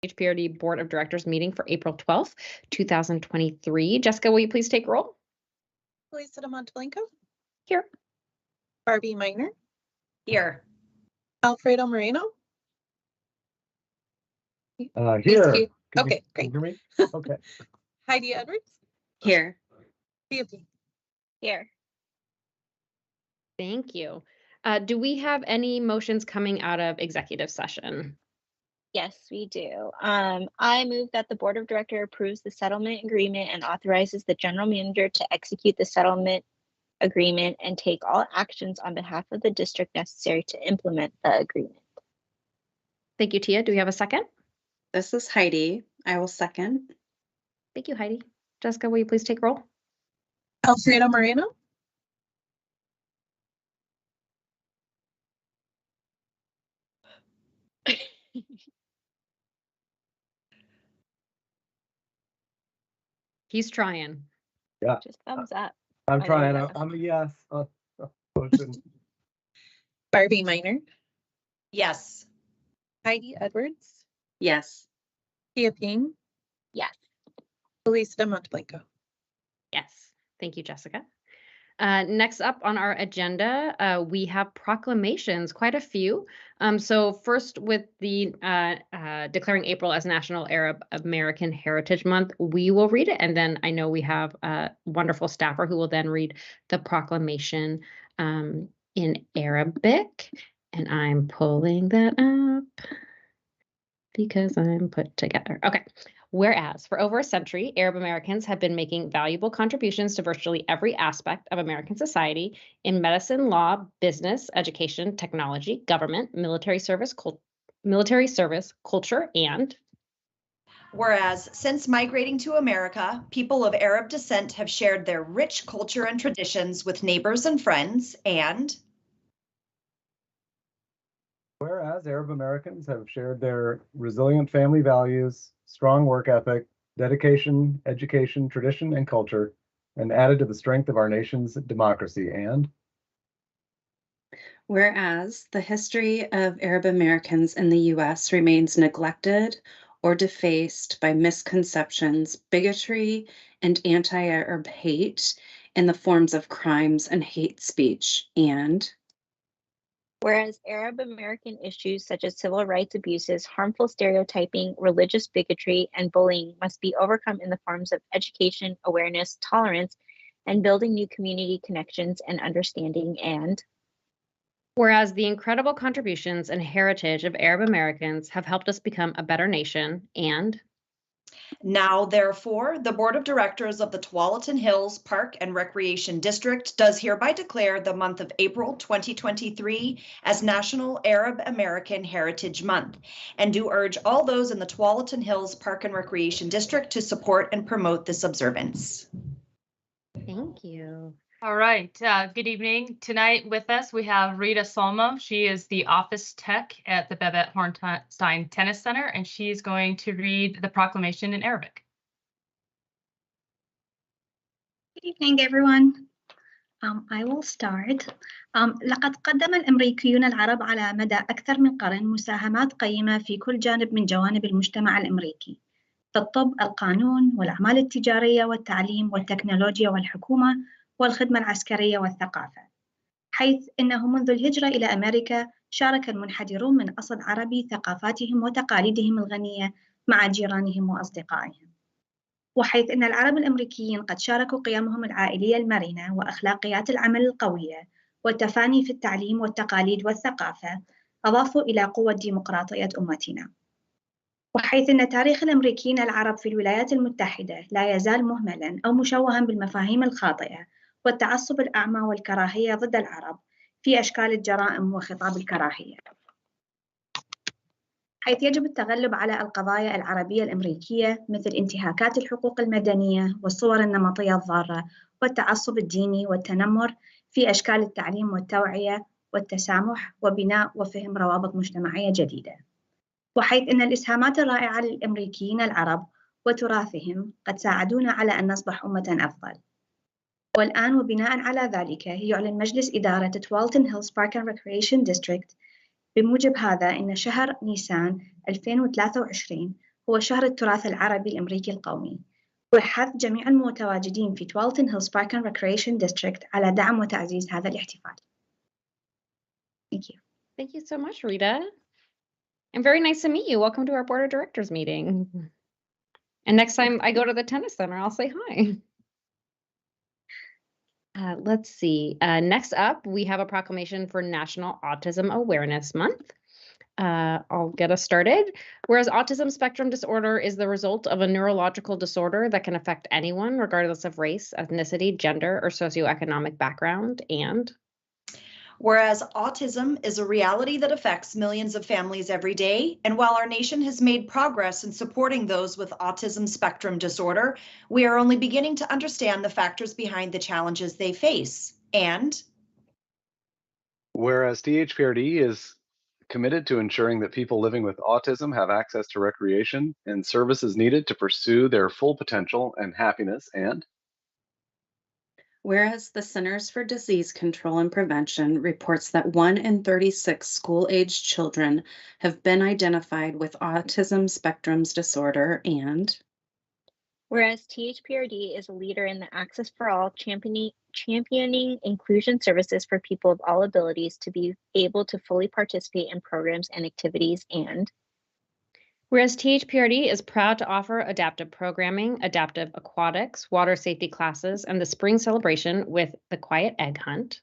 THPRD Board of Directors meeting for April 12th, 2023. Jessica, will you please take roll? Lisa Monteblanco. Here. Barbie Miner. Here. Alfredo Moreno. Here. Okay, Can you great. hear me? Okay. Heidi Edwards. Here. Theophy. Here. Thank you. Do we have any motions coming out of executive session? Yes, we do. I move that the Board of Directors approves the settlement agreement and authorizes the general manager to execute the settlement agreement and take all actions on behalf of the district necessary to implement the agreement. Thank you, Tia. Do we have a second? This is Heidi. I will second. Thank you, Heidi. Jessica, will you please take roll? Alfredo Moreno. He's trying. Yeah. Just thumbs up. I'm Oh, trying. there you go. I'm a yes. Motion. Barbie Miner. Yes. Heidi Edwards. Yes. Theophy. Yes. Lisa Monteblanco. Yes. Thank you, Jessica. Next up on our agenda, we have proclamations, quite a few. So first with the declaring April as National Arab American Heritage Month, we will read it. And then I know we have a wonderful staffer who will then read the proclamation in Arabic. And I'm pulling that up because I'm put together. Okay. Whereas for over a century, Arab Americans have been making valuable contributions to virtually every aspect of American society in medicine, law, business, education, technology, government, military service, culture, and whereas since migrating to America, people of Arab descent have shared their rich culture and traditions with neighbors and friends, and Whereas Arab Americans have shared their resilient family values, strong work ethic, dedication, education, tradition, and culture, and added to the strength of our nation's democracy, and Whereas the history of Arab Americans in the U.S. remains neglected or defaced by misconceptions, bigotry, and anti-Arab hate in the forms of crimes and hate speech, and Whereas Arab American issues such as civil rights abuses, harmful stereotyping, religious bigotry, and bullying must be overcome in the forms of education, awareness, tolerance, and building new community connections and understanding, and whereas the incredible contributions and heritage of Arab Americans have helped us become a better nation, and now, therefore, the Board of Directors of the Tualatin Hills Park and Recreation District does hereby declare the month of April 2023 as National Arab American Heritage Month, and do urge all those in the Tualatin Hills Park and Recreation District to support and promote this observance. thank you. All right, good evening. Tonight with us, we have Rita Solmo. She is the office tech at the Babette Hornstein Tennis Center, and she's going to read the proclamation in Arabic. Good evening, everyone. I will start. لقد قدم الأمريكيون العرب على مدى أكثر من قرن مساهمات قيمة في كل جانب من جوانب المجتمع الأمريكي، في الطب، القانون، والأعمال التجارية، والتعليم، والتكنولوجيا، والحكومة، والخدمة العسكرية والثقافة، حيث إنه منذ الهجرة إلى أمريكا شارك المنحدرون من أصل عربي ثقافاتهم وتقاليدهم الغنية مع جيرانهم وأصدقائهم، وحيث إن العرب الأمريكيين قد شاركوا قيمهم العائلية المرنة وأخلاقيات العمل القوية والتفاني في التعليم والتقاليد والثقافة أضافوا إلى قوة ديمقراطية أمتنا، وحيث أن تاريخ الأمريكيين العرب في الولايات المتحدة لا يزال مهملاً أو مشوهاً بالمفاهيم الخاطئة والتعصب الأعمى والكراهية ضد العرب في أشكال الجرائم وخطاب الكراهية، حيث يجب التغلب على القضايا العربية الأمريكية مثل انتهاكات الحقوق المدنية والصور النمطية الضارة والتعصب الديني والتنمر في أشكال التعليم والتوعية والتسامح وبناء وفهم روابط مجتمعية جديدة، وحيث أن الإسهامات الرائعة للأمريكيين العرب وتراثهم قد ساعدونا على أن نصبح أمة أفضل. والآن وبناء على ذلك يعلن مجلس إدارة Tualatin Hills Park and Recreation District بموجب هذا إن شهر نيسان 2023 هو شهر التراث العربي الأمريكي القومي، وحث جميع المتواجدين في Tualatin Hills Park and Recreation District على دعم وتعزيز هذا الاحتفال. Thank you. Thank you so much, Rita. And very nice to meet you. Welcome to our board of directors meeting. And next time I go to the tennis center, I'll say hi. Let's see. Next up, we have a proclamation for National Autism Awareness Month. I'll get us started. Whereas autism spectrum disorder is the result of a neurological disorder that can affect anyone, regardless of race, ethnicity, gender, or socioeconomic background, and whereas autism is a reality that affects millions of families every day, and while our nation has made progress in supporting those with autism spectrum disorder, we are only beginning to understand the factors behind the challenges they face. And whereas THPRD is committed to ensuring that people living with autism have access to recreation and services needed to pursue their full potential and happiness, and whereas the Centers for Disease Control and Prevention reports that 1 in 36 school-aged children have been identified with autism spectrum disorder, and whereas THPRD is a leader in the Access for All championing inclusion services for people of all abilities to be able to fully participate in programs and activities, and whereas THPRD is proud to offer adaptive programming, adaptive aquatics, water safety classes, and the spring celebration with the Quiet Egg Hunt.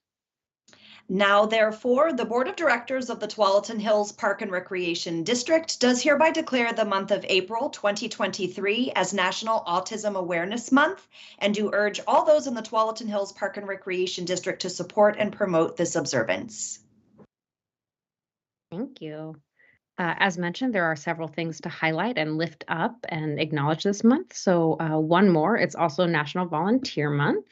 now, therefore, the Board of Directors of the Tualatin Hills Park and Recreation District does hereby declare the month of April 2023 as National Autism Awareness Month, and do urge all those in the Tualatin Hills Park and Recreation District to support and promote this observance. Thank you. As mentioned, there are several things to highlight and lift up and acknowledge this month. So one more, it's also National Volunteer Month.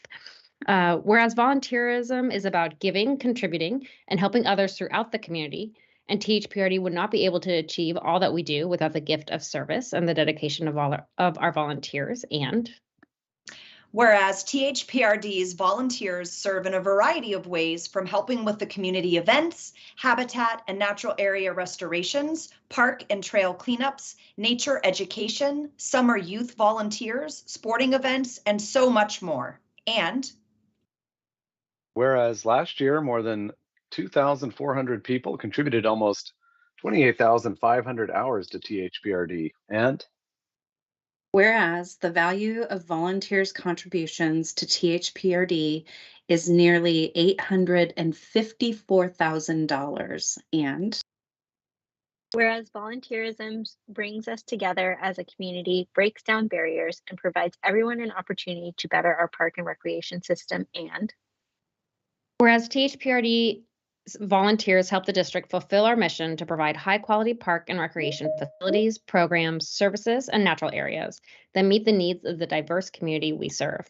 Whereas volunteerism is about giving, contributing, and helping others throughout the community, and THPRD would not be able to achieve all that we do without the gift of service and the dedication of all of our volunteers. And whereas THPRD's volunteers serve in a variety of ways, from helping with the community events, habitat and natural area restorations, park and trail cleanups, nature education, summer youth volunteers, sporting events, and so much more. And whereas last year more than 2,400 people contributed almost 28,500 hours to THPRD, and whereas the value of volunteers' contributions to THPRD is nearly $854,000, and whereas volunteerism brings us together as a community, breaks down barriers, and provides everyone an opportunity to better our park and recreation system, and whereas THPRD volunteers help the district fulfill our mission to provide high-quality park and recreation facilities, programs, services, and natural areas that meet the needs of the diverse community we serve.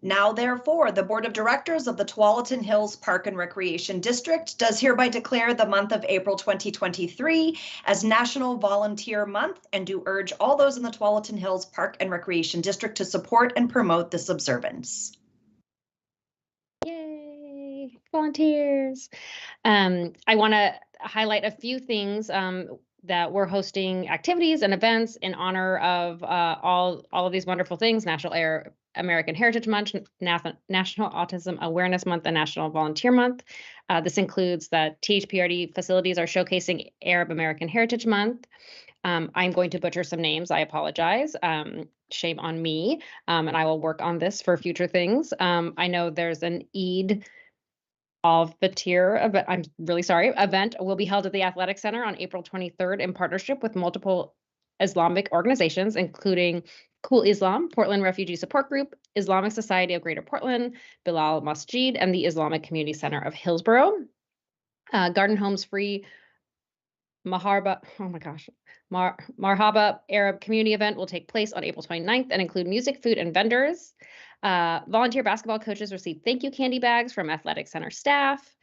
now, therefore, the Board of Directors of the Tualatin Hills Park and Recreation District does hereby declare the month of April 2023 as National Volunteer Month, and do urge all those in the Tualatin Hills Park and Recreation District to support and promote this observance. Yay, volunteers. I want to highlight a few things that we're hosting activities and events in honor of all of these wonderful things: National American Heritage Month, National Autism Awareness Month, and National Volunteer Month. This includes that THPRD facilities are showcasing Arab American Heritage Month. I'm going to butcher some names. I apologize. Shame on me. And I will work on this for future things. I know there's an Eid al-Fitr event. I'm really sorry. Event will be held at the Athletic Center on April 23rd in partnership with multiple Islamic organizations, including Cool Islam, Portland Refugee Support Group, Islamic Society of Greater Portland, Bilal Masjid, and the Islamic Community Center of Hillsborough. Garden Homes Free Marhaba Arab Community event will take place on April 29th and include music, food, and vendors. Volunteer basketball coaches receive thank you candy bags from Athletic Center staff.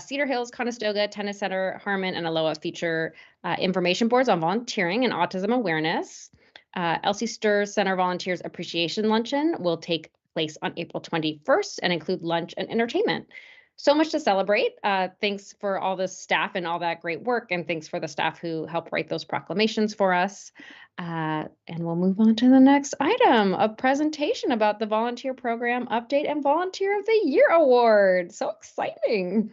Cedar Hills, Conestoga, Tennis Center, Harmon, and Aloha feature information boards on volunteering and autism awareness. Elsie Sturz Center Volunteers Appreciation Luncheon will take place on April 21st and include lunch and entertainment. So much to celebrate. Thanks for all the staff and all that great work, and thanks for the staff who helped write those proclamations for us. And we'll move on to the next item, a presentation about the Volunteer Program Update and Volunteer of the Year Award. So exciting.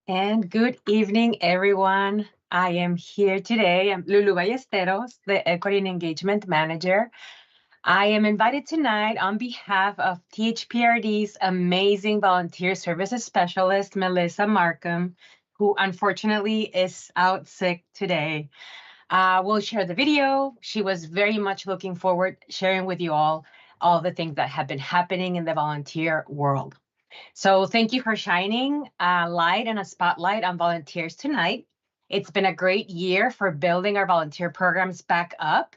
And good evening, everyone. I am here today. I'm Lulu Ballesteros, the Equity and Engagement Manager. I am invited tonight on behalf of THPRD's amazing volunteer services specialist, Melissa Markham, who unfortunately is out sick today. We'll share the video. She was very much looking forward sharing with you all the things that have been happening in the volunteer world. So thank you for shining a light and a spotlight on volunteers tonight. It's been a great year for building our volunteer programs back up.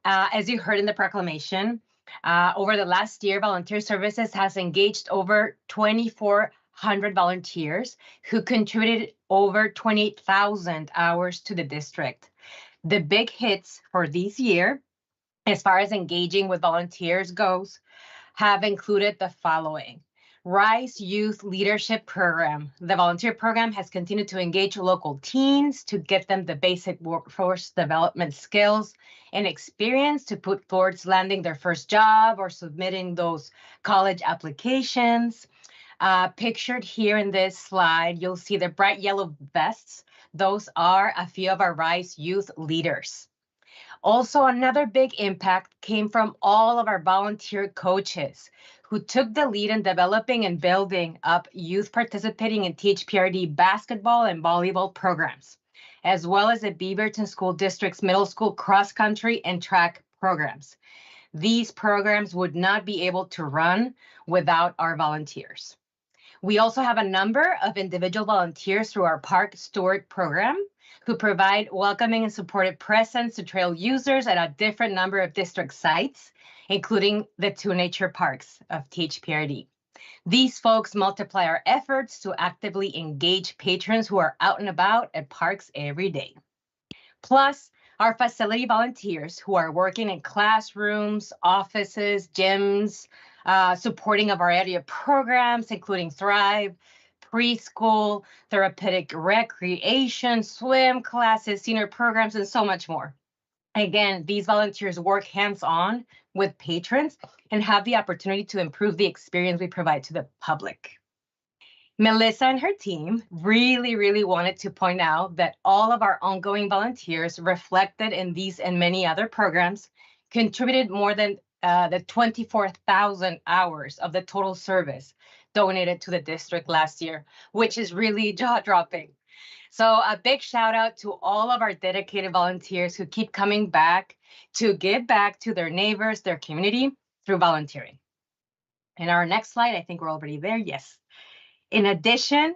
As you heard in the proclamation, over the last year, Volunteer Services has engaged over 2,400 volunteers who contributed over 28,000 hours to the district. The big hits for this year, as far as engaging with volunteers goes, have included the following. RISE Youth Leadership Program. The volunteer program has continued to engage local teens to get them the basic workforce development skills and experience to put towards landing their first job or submitting those college applications. Pictured here in this slide, you'll see the bright yellow vests. Those are a few of our RISE Youth leaders. Also, another big impact came from all of our volunteer coaches who took the lead in developing and building up youth participating in THPRD basketball and volleyball programs, as well as the Beaverton School District's middle school cross-country and track programs. These programs would not be able to run without our volunteers. We also have a number of individual volunteers through our Park Steward program who provide welcoming and supportive presence to trail users at a different number of district sites, including the 2 nature parks of THPRD. These folks multiply our efforts to actively engage patrons who are out and about at parks every day. Plus, our facility volunteers who are working in classrooms, offices, gyms, supporting a variety of programs, including Thrive, preschool, therapeutic recreation, swim classes, senior programs, and so much more. Again, these volunteers work hands-on with patrons and have the opportunity to improve the experience we provide to the public. Melissa and her team really wanted to point out that all of our ongoing volunteers reflected in these and many other programs contributed more than the 24,000 hours of the total service donated to the district last year, which is really jaw-dropping. So a big shout out to all of our dedicated volunteers who keep coming back to give back to their neighbors, their community through volunteering. In our next slide, I think we're already there. Yes. In addition,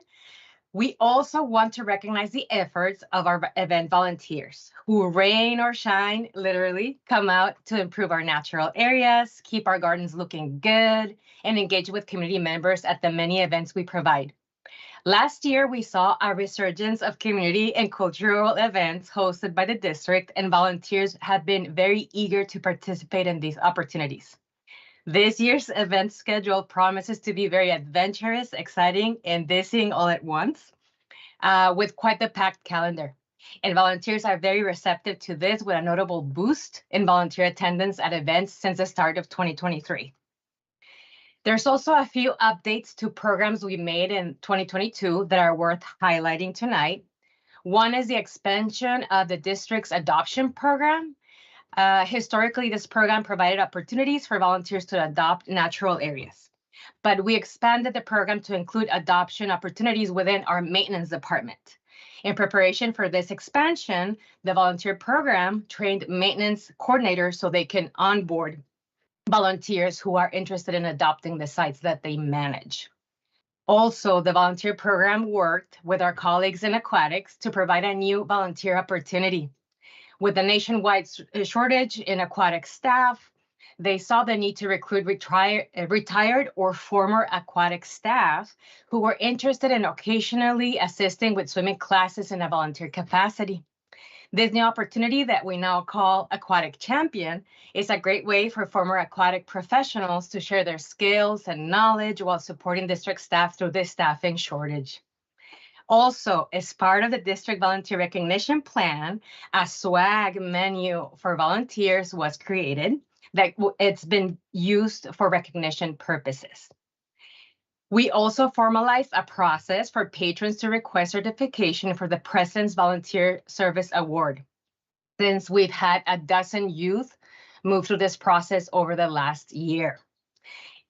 we also want to recognize the efforts of our event volunteers who rain or shine, literally, come out to improve our natural areas, keep our gardens looking good, and engage with community members at the many events we provide. Last year, we saw a resurgence of community and cultural events hosted by the district, and volunteers have been very eager to participate in these opportunities. This year's event schedule promises to be very adventurous, exciting, and dizzying all at once, with quite the packed calendar. And volunteers are very receptive to this, with a notable boost in volunteer attendance at events since the start of 2023. There's also a few updates to programs we made in 2022 that are worth highlighting tonight. One is the expansion of the district's adoption program. Historically, this program provided opportunities for volunteers to adopt natural areas, but we expanded the program to include adoption opportunities within our maintenance department. In preparation for this expansion, the volunteer program trained maintenance coordinators so they can onboard volunteers who are interested in adopting the sites that they manage. Also, the volunteer program worked with our colleagues in aquatics to provide a new volunteer opportunity. With a nationwide shortage in aquatic staff, They saw the need to recruit retired or former aquatic staff who were interested in occasionally assisting with swimming classes in a volunteer capacity. This new opportunity that we now call Aquatic Champion is a great way for former aquatic professionals to share their skills and knowledge while supporting district staff through this staffing shortage. Also, as part of the district volunteer recognition plan, a swag menu for volunteers was created that it's been used for recognition purposes. We also formalized a process for patrons to request certification for the President's Volunteer Service Award, since we've had a dozen youth move through this process over the last year.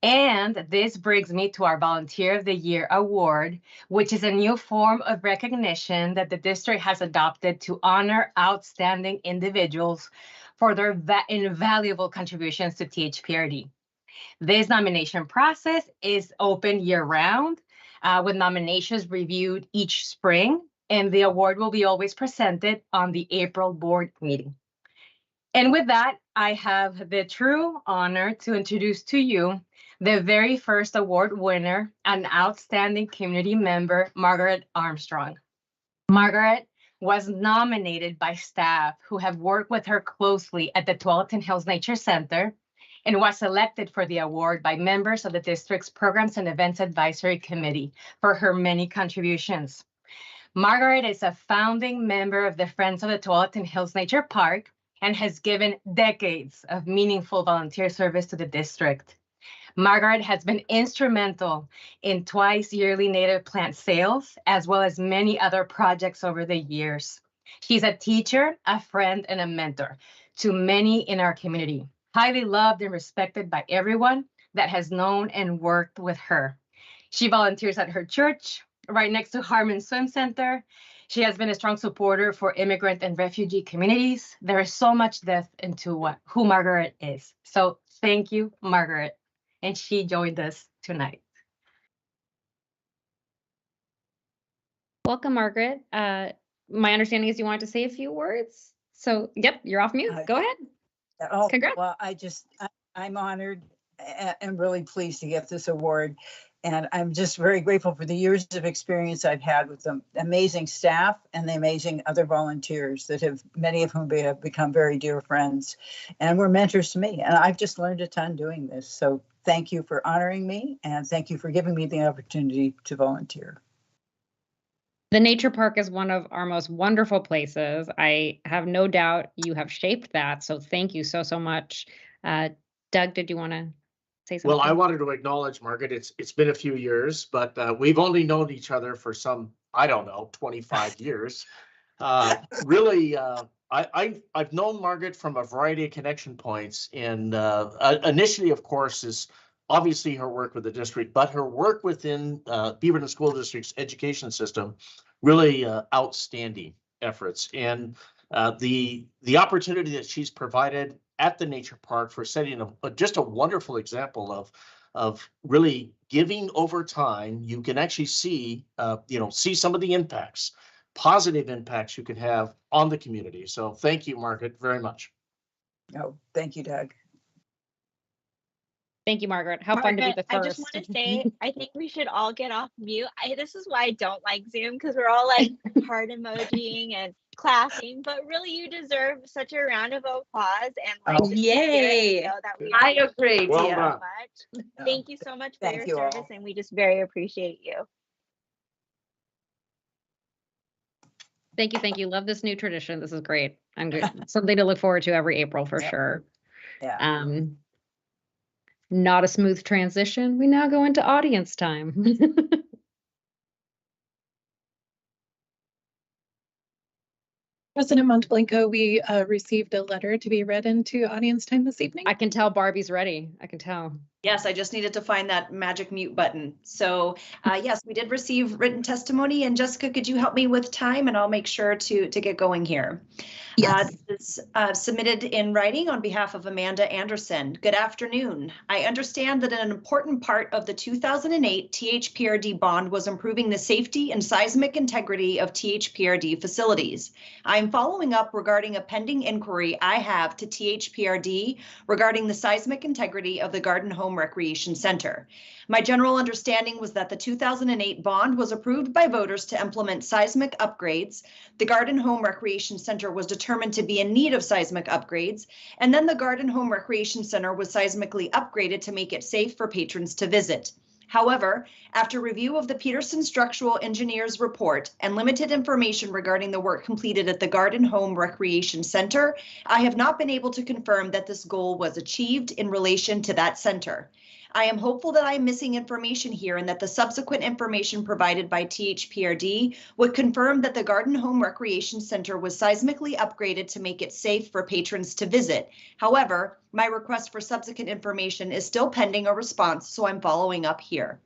And this brings me to our Volunteer of the Year Award, which is a new form of recognition that the district has adopted to honor outstanding individuals for their invaluable contributions to THPRD. This nomination process is open year-round, with nominations reviewed each spring, and the award will be always presented on the April board meeting. And with that, I have the true honor to introduce to you the very first award winner, an outstanding community member, Margaret Armstrong. Margaret was nominated by staff who have worked with her closely at the Tualatin Hills Nature Center and was selected for the award by members of the district's Programs and Events Advisory Committee for her many contributions. Margaret is a founding member of the Friends of the Tualatin Hills Nature Park and has given decades of meaningful volunteer service to the district. Margaret has been instrumental in twice yearly native plant sales, as well as many other projects over the years. She's a teacher, a friend, and a mentor to many in our community, highly loved and respected by everyone that has known and worked with her. She volunteers at her church, right next to Harmon Swim Center. She has been a strong supporter for immigrant and refugee communities. There is so much depth into who Margaret is. So thank you, Margaret. And she joined us tonight. Welcome, Margaret. My understanding is you wanted to say a few words. So, yep, you're off mute. Go ahead. Oh, Congrats. well, I'm honored and really pleased to get this award. And I'm just very grateful for the years of experience I've had with the amazing staff and the amazing other volunteers that have, many of whom have become very dear friends and were mentors to me. And I've just learned a ton doing this. So thank you for honoring me, and thank you for giving me the opportunity to volunteer. The nature park is one of our most wonderful places. I have no doubt you have shaped that. So thank you so, so much. Doug, did you want to say something? Well, I wanted to acknowledge, Margaret, it's been a few years, but we've only known each other for some, I don't know, 25 years. Really, I've known Margaret from a variety of connection points. And initially, of course, is obviously her work with the district, but her work within Beaverton School District's education system, really outstanding efforts. And the opportunity that she's provided at the nature park for setting just a wonderful example of really giving over time. You can actually see some of the impacts, positive impacts you can have on the community. So thank you, Margaret, very much. Oh, thank you, Doug. Thank you, Margaret. How fun to be the first. I just want to say, I think we should all get off mute. This is why I don't like Zoom, because we're all like heart emojiing and clapping, but really you deserve such a round of applause and like yay! That we I agree. Well so done. much. Thank you so much for Thank your you all. service, and we just very appreciate you. Thank you. Love this new tradition. This is great. I'm good. Something to look forward to every April for sure. Yeah. Not a smooth transition. We now go into audience time. President Monteblanco, we received a letter to be read into audience time this evening. I can tell Barbie's ready. I can tell. Yes, I just needed to find that magic mute button. So yes, we did receive written testimony, and Jessica, could you help me with time, and I'll make sure to get going here. Yes. This is submitted in writing on behalf of Amanda Anderson. Good afternoon. I understand that an important part of the 2008 THPRD bond was improving the safety and seismic integrity of THPRD facilities. I'm following up regarding a pending inquiry I have to THPRD regarding the seismic integrity of the Garden Home Recreation Center. My general understanding was that the 2008 bond was approved by voters to implement seismic upgrades. The Garden Home Recreation Center was determined to be in need of seismic upgrades, and then the Garden Home Recreation Center was seismically upgraded to make it safe for patrons to visit. However, after review of the Peterson Structural Engineers report and limited information regarding the work completed at the Garden Home Recreation Center, I have not been able to confirm that this goal was achieved in relation to that center. I am hopeful that I am missing information here and that the subsequent information provided by THPRD would confirm that the Garden Home Recreation Center was seismically upgraded to make it safe for patrons to visit. However, my request for subsequent information is still pending a response, so I'm following up here.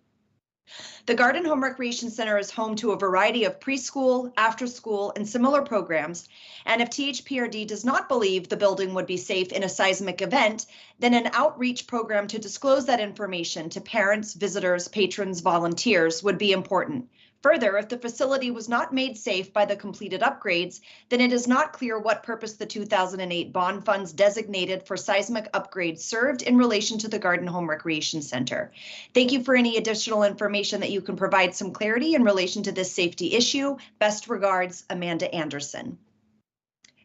The Garden Home Recreation Center is home to a variety of preschool, after-school, and similar programs, and if THPRD does not believe the building would be safe in a seismic event, then an outreach program to disclose that information to parents, visitors, patrons, volunteers would be important. Further, if the facility was not made safe by the completed upgrades, then it is not clear what purpose the 2008 bond funds designated for seismic upgrades served in relation to the Garden Home Recreation Center. Thank you for any additional information that you can provide some clarity in relation to this safety issue. Best regards, Amanda Anderson.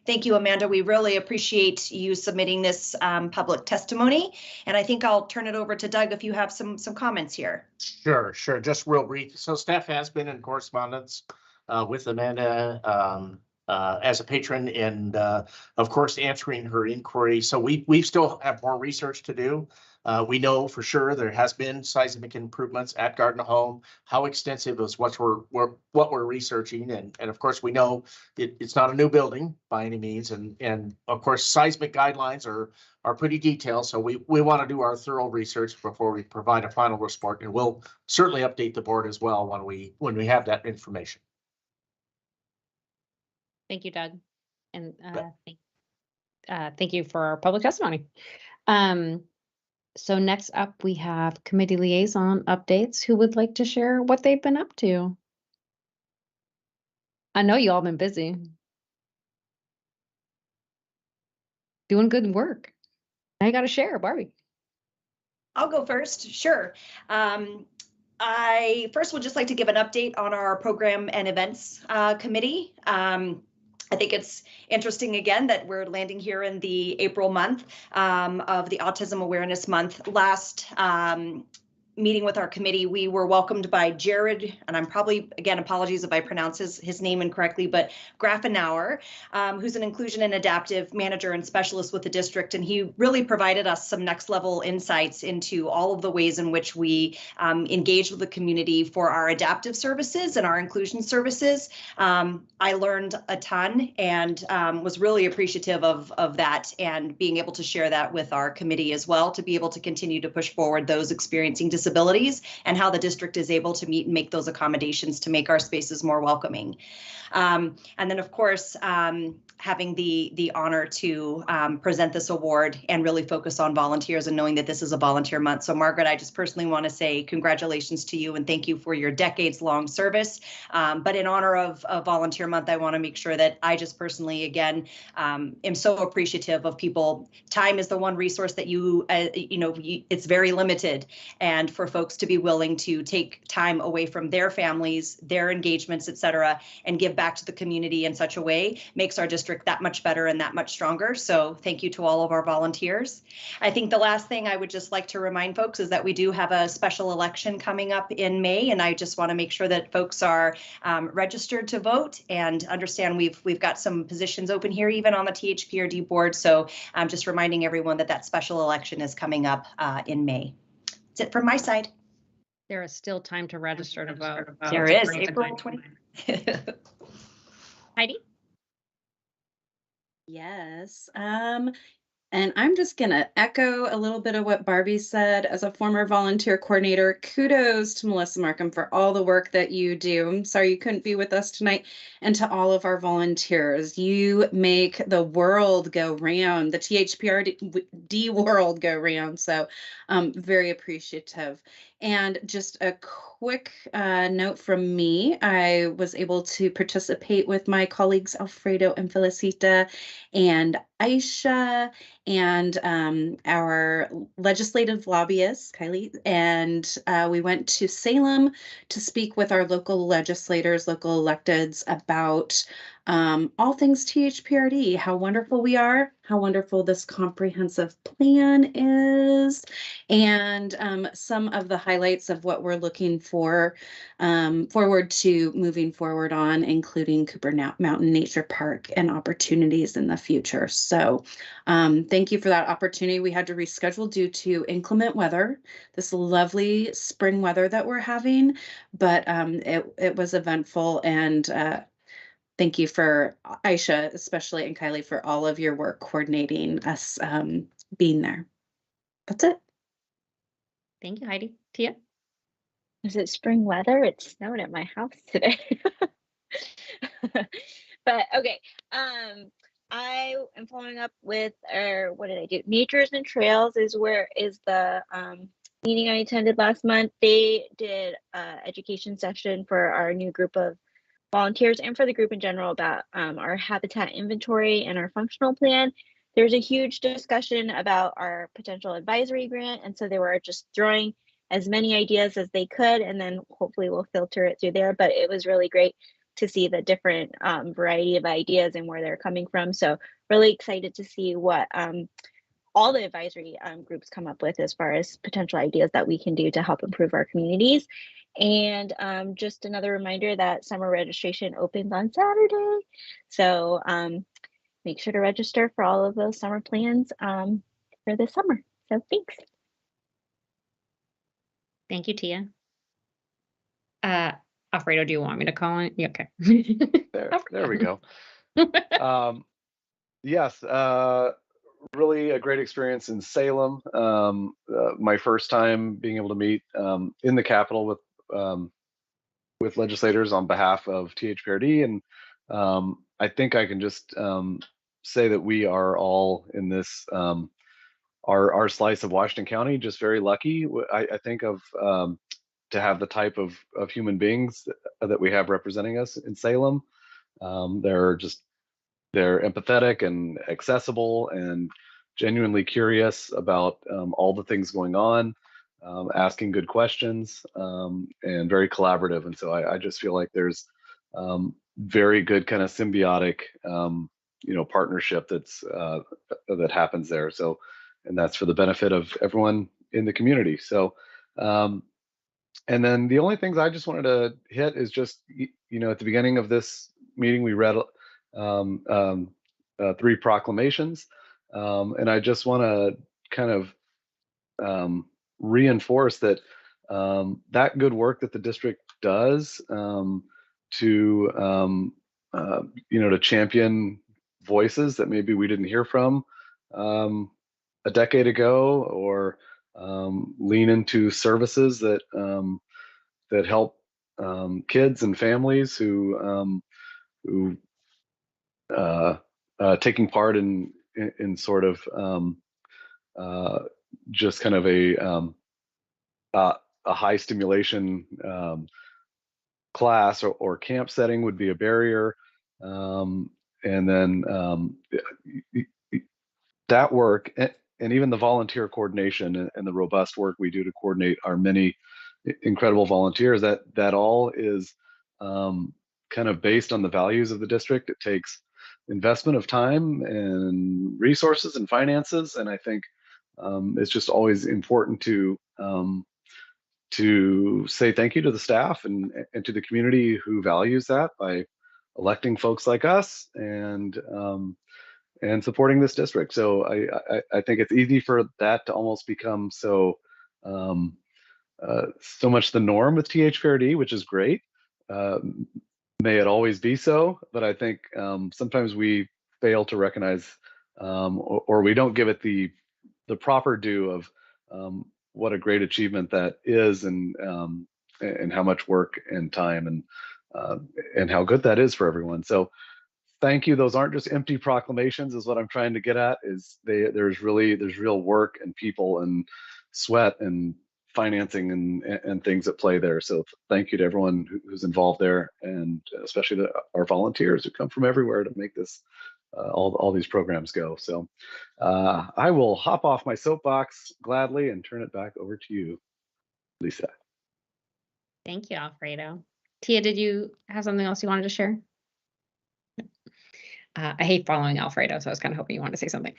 Thank you, Amanda. We really appreciate you submitting this public testimony. And I think I'll turn it over to Doug if you have some comments here. Sure. Just real brief. So staff has been in correspondence with Amanda as a patron and of course answering her inquiry. So we still have more research to do. We know for sure there has been seismic improvements at Garden Home. How extensive is what we're researching, and of course we know it's not a new building by any means, and of course seismic guidelines are pretty detailed. So we want to do our thorough research before we provide a final report, and we'll certainly update the board as well when we have that information. Thank you, Doug, and thank you for our public testimony. So next up, we have committee liaison updates. Who would like to share what they've been up to? I know you all been busy. Doing good work. Now you got to share, Barbie. I'll go first, sure. I first would just like to give an update on our program and events committee. I think it's interesting again that we're landing here in the April month of the Autism Awareness Month. Last meeting with our committee, we were welcomed by Jared, and I'm probably, again, apologies if I pronounce his name incorrectly, but Grafenauer, who's an inclusion and adaptive manager and specialist with the district. And he really provided us some next level insights into all of the ways in which we engage with the community for our adaptive services and our inclusion services. I learned a ton and was really appreciative of that and being able to share that with our committee as well, to be able to continue to push forward those experiencing disabilities and how the district is able to meet and make those accommodations to make our spaces more welcoming. And then, of course, having the honor to present this award and really focus on volunteers and knowing that this is a volunteer month. So, Margaret, I just personally want to say congratulations to you and thank you for your decades-long service. But in honor of Volunteer Month, I want to make sure that I just personally, again, am so appreciative of people. Time is the one resource that it's very limited. And for folks to be willing to take time away from their families, their engagements, et cetera, and give back to the community in such a way makes our district that much better and that much stronger. So thank you to all of our volunteers. I think the last thing I would just like to remind folks is that we do have a special election coming up in May, and I just want to make sure that folks are registered to vote and understand we've got some positions open here, even on the THPRD board. So I'm just reminding everyone that special election is coming up in May. That's it from my side. There is still time to register to vote. There is, April 20th. Heidi? Yes. And I'm just going to echo a little bit of what Barbie said. As a former volunteer coordinator, kudos to Melissa Markham for all the work that you do. I'm sorry you couldn't be with us tonight. And to all of our volunteers, you make the world go round, the THPRD world go round. So very appreciative. And just a quick note from me, I was able to participate with my colleagues Alfredo and Felicita and Aisha and our legislative lobbyist, Kylie, and we went to Salem to speak with our local legislators, local electeds about all things THPRD, how wonderful we are, how wonderful this comprehensive plan is, and some of the highlights of what we're looking for forward to moving forward on, including Cooper Mountain Nature Park and opportunities in the future. So thank you for that opportunity. We had to reschedule due to inclement weather, this lovely spring weather that we're having, but it was eventful, and thank you for Aisha, especially, and Kylie for all of your work coordinating us being there. That's it. Thank you, Heidi. Tia? Is it spring weather? It snowed at my house today. But okay. I am following up with, or what did I do? Natures and Trails is the meeting I attended last month. They did an education session for our new group of volunteers and for the group in general about our habitat inventory and our functional plan. There's a huge discussion about our potential advisory grant, and so they were just throwing as many ideas as they could, and then hopefully we'll filter it through there. But it was really great to see the different variety of ideas and where they're coming from. So really excited to see what all the advisory groups come up with as far as potential ideas that we can do to help improve our communities. And just another reminder that summer registration opens on Saturday. So make sure to register for all of those summer plans for this summer. So thanks. Thank you, Tia. Alfredo, do you want me to call it? Yeah, okay. There we go. Yes, really a great experience in Salem. My first time being able to meet in the Capitol with legislators on behalf of THPRD, and I think I can just say that we are all in this our slice of Washington County just very lucky. I think of to have the type of human beings that we have representing us in Salem. They're empathetic and accessible and genuinely curious about all the things going on, asking good questions, and very collaborative. And so I just feel like there's very good kind of symbiotic, partnership that happens there. So, and that's for the benefit of everyone in the community. So, and then the only things I just wanted to hit is just, at the beginning of this meeting, we read 3 proclamations. And I just want to kind of reinforce that that good work that the district does to champion voices that maybe we didn't hear from a decade ago, or lean into services that help kids and families who taking part in sort of just kind of a high stimulation class or camp setting would be a barrier, and then that work and even the volunteer coordination and the robust work we do to coordinate our many incredible volunteers, that all is kind of based on the values of the district. It takes investment of time and resources and finances, and I think it's just always important to say thank you to the staff and to the community who values that by electing folks like us and supporting this district. So I think it's easy for that to almost become so much the norm with THPRD, which is great. May it always be so, but I think sometimes we fail to recognize or we don't give it the proper due of what a great achievement that is, and how much work and time and how good that is for everyone. So thank you. Those aren't just empty proclamations, is what I'm trying to get at. Is there's real work and people and sweat and financing and things at play there. So thank you to everyone who's involved there, and especially our volunteers who come from everywhere to make this all these programs go. So I will hop off my soapbox gladly and turn it back over to you, Lisa. Thank you, Alfredo. Tia, did you have something else you wanted to share? I hate following Alfredo, so I was kind of hoping you wanted to say something.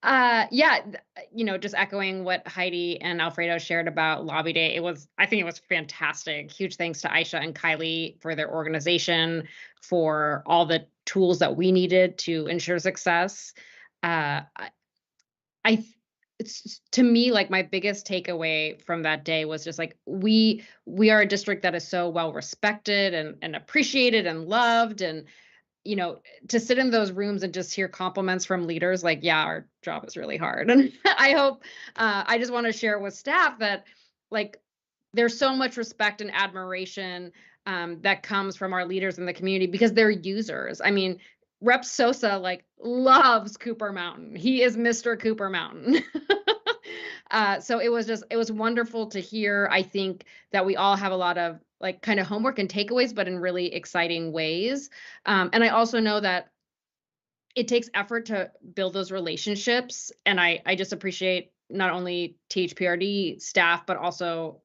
Yeah, just echoing what Heidi and Alfredo shared about Lobby Day. I think it was fantastic. Huge thanks to Aisha and Kylie for their organization, for all the tools that we needed to ensure success. It's to me, like, my biggest takeaway from that day was just like, we are a district that is so well respected and appreciated and loved, and to sit in those rooms and just hear compliments from leaders, like, yeah, our job is really hard. And I hope, I just want to share with staff that, like, there's so much respect and admiration that comes from our leaders in the community because they're users. I mean, Rep Sosa, like, loves Cooper Mountain. He is Mr. Cooper Mountain. So it was wonderful to hear. I think that we all have a lot of, like, kind of homework and takeaways, but in really exciting ways. And I also know that it takes effort to build those relationships. And I just appreciate not only THPRD staff, but also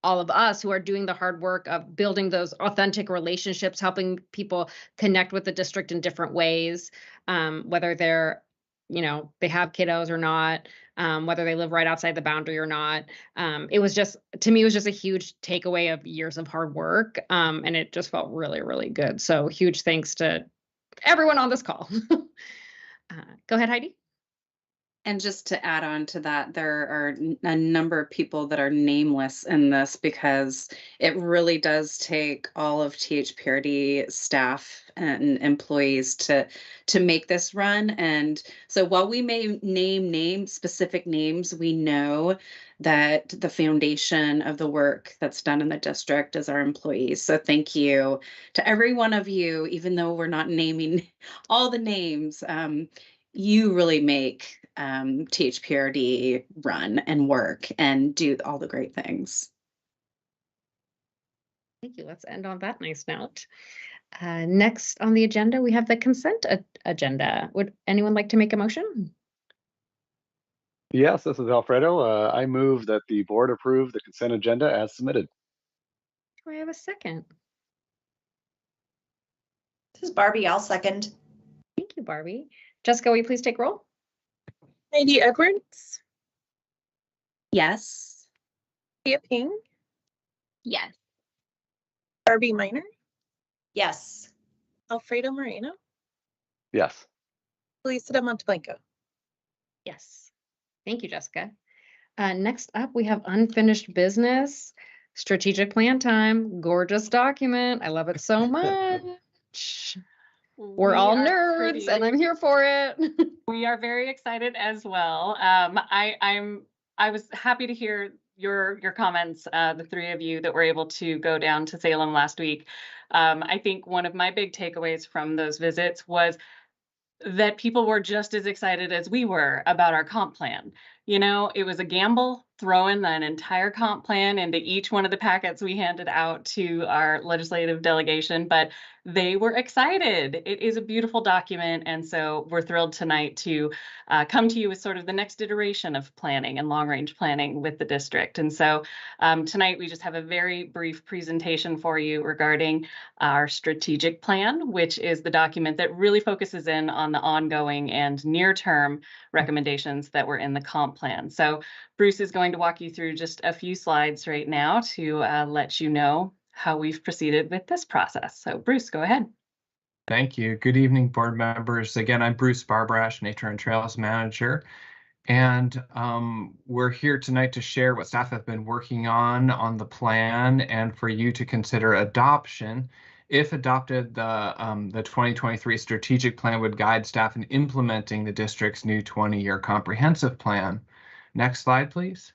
all of us who are doing the hard work of building those authentic relationships, helping people connect with the district in different ways, whether they're, they have kiddos or not, whether they live right outside the boundary or not. To me, it was just a huge takeaway of years of hard work. And it just felt really, really good. So huge thanks to everyone on this call. Go ahead, Heidi. And just to add on to that, there are a number of people that are nameless in this because it really does take all of THPRD staff and employees to make this run. And so while we may name specific names, we know that the foundation of the work that's done in the district is our employees. So thank you to every one of you, even though we're not naming all the names. You really make THPRD run and work and do all the great things. Thank you. Let's end on that nice note. Next on the agenda, we have the consent agenda. Would anyone like to make a motion? Yes, this is Alfredo. I move that the board approve the consent agenda as submitted. Do I have a second? This is Barbie. I'll second. Thank you, Barbie. Jessica, will you please take roll? Heidi Edwards, Yes. Tia Ping, Yes. Barbie Miner, Yes. Alfredo Moreno, Yes. Lisa de Monteblanco. Yes. Thank you, Jessica. Next up, we have unfinished business. Strategic plan time. Gorgeous document. I love it so much. We're all nerds, and I'm here for it. We are very excited as well. I was happy to hear your comments, the three of you that were able to go down to Salem last week. I think one of my big takeaways from those visits was that people were just as excited as we were about our comp plan. It was a gamble throwing an entire comp plan into each one of the packets we handed out to our legislative delegation, but they were excited. It is a beautiful document. And so we're thrilled tonight to come to you with sort of the next iteration of planning and long range planning with the district. And so tonight we just have a very brief presentation for you regarding our strategic plan, which is the document that really focuses in on the ongoing and near-term recommendations that were in the comp plan. So Bruce is going to walk you through just a few slides right now to let you know how we've proceeded with this process. So Bruce, go ahead. Thank you. Good evening, board members. Again, I'm Bruce Barbrash, Nature and Trails Manager. And we're here tonight to share what staff have been working on the plan and for you to consider adoption If adopted, the 2023 strategic plan would guide staff in implementing the district's new 20-year comprehensive plan. Next slide, please.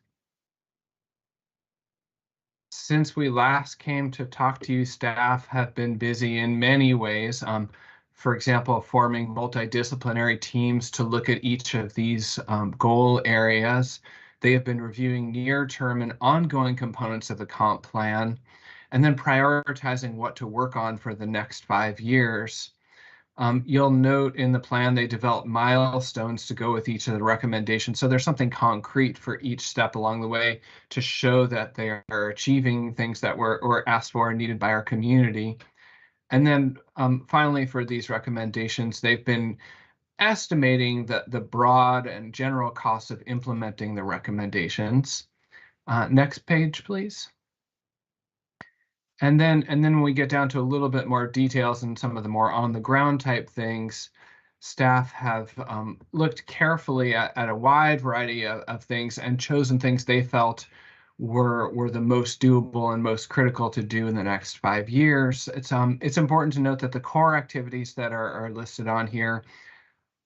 Since we last came to talk to you, staff have been busy in many ways. For example, forming multidisciplinary teams to look at each of these goal areas. They have been reviewing near-term and ongoing components of the comp plan, and then prioritizing what to work on for the next 5 years. You'll note in the plan they develop milestones to go with each of the recommendations. So there's something concrete for each step along the way to show that they are achieving things that were asked for and needed by our community. And then finally, for these recommendations, they've been estimating the broad and general costs of implementing the recommendations. Next page, please. And then when we get down to a little bit more details and some of the more on the ground type things, staff have looked carefully at a wide variety of things and chosen things they felt were the most doable and most critical to do in the next 5 years. It's important to note that the core activities that are listed on here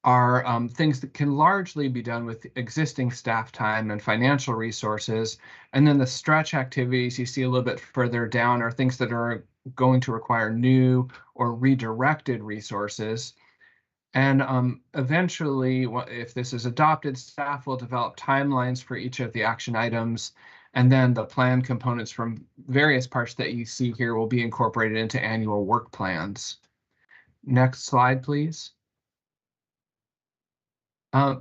are things that can largely be done with existing staff time and financial resources. And then the stretch activities you see a little bit further down are things that are going to require new or redirected resources. And eventually, if this is adopted, staff will develop timelines for each of the action items. And then the plan components from various parts that you see here will be incorporated into annual work plans. Next slide, please.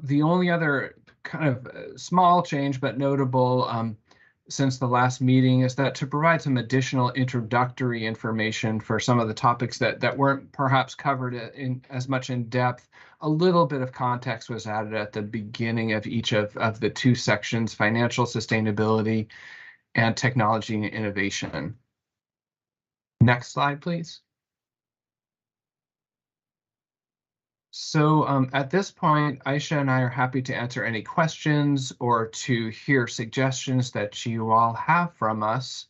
The only other kind of small change, but notable since the last meeting, is that to provide some additional introductory information for some of the topics that weren't perhaps covered in as much in depth, a little bit of context was added at the beginning of each of the 2 sections, financial sustainability and technology and innovation. Next slide, please. So at this point, Aisha and I are happy to answer any questions or to hear suggestions that you all have from us.